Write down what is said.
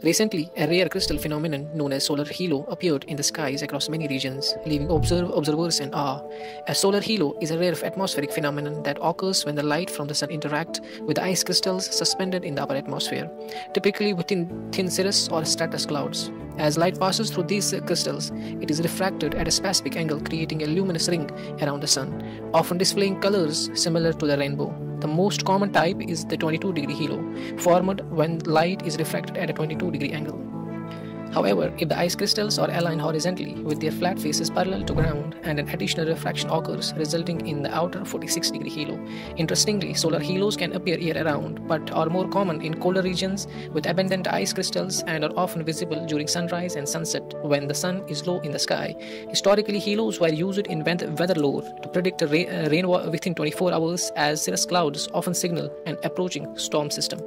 Recently, a rare crystal phenomenon known as solar halo appeared in the skies across many regions, leaving observers in awe. A solar halo is a rare atmospheric phenomenon that occurs when the light from the sun interacts with the ice crystals suspended in the upper atmosphere, typically within thin cirrus or stratus clouds. As light passes through these crystals, it is refracted at a specific angle, creating a luminous ring around the sun, often displaying colors similar to the rainbow. The most common type is the 22-degree halo, formed when light is refracted at a 22-degree angle. However, if the ice crystals are aligned horizontally with their flat faces parallel to ground and an additional refraction occurs, resulting in the outer 46-degree halo. Interestingly, solar halos can appear year-round but are more common in colder regions with abundant ice crystals and are often visible during sunrise and sunset when the sun is low in the sky. Historically, halos were used in weather lore to predict rain within 24 hours as cirrus clouds often signal an approaching storm system.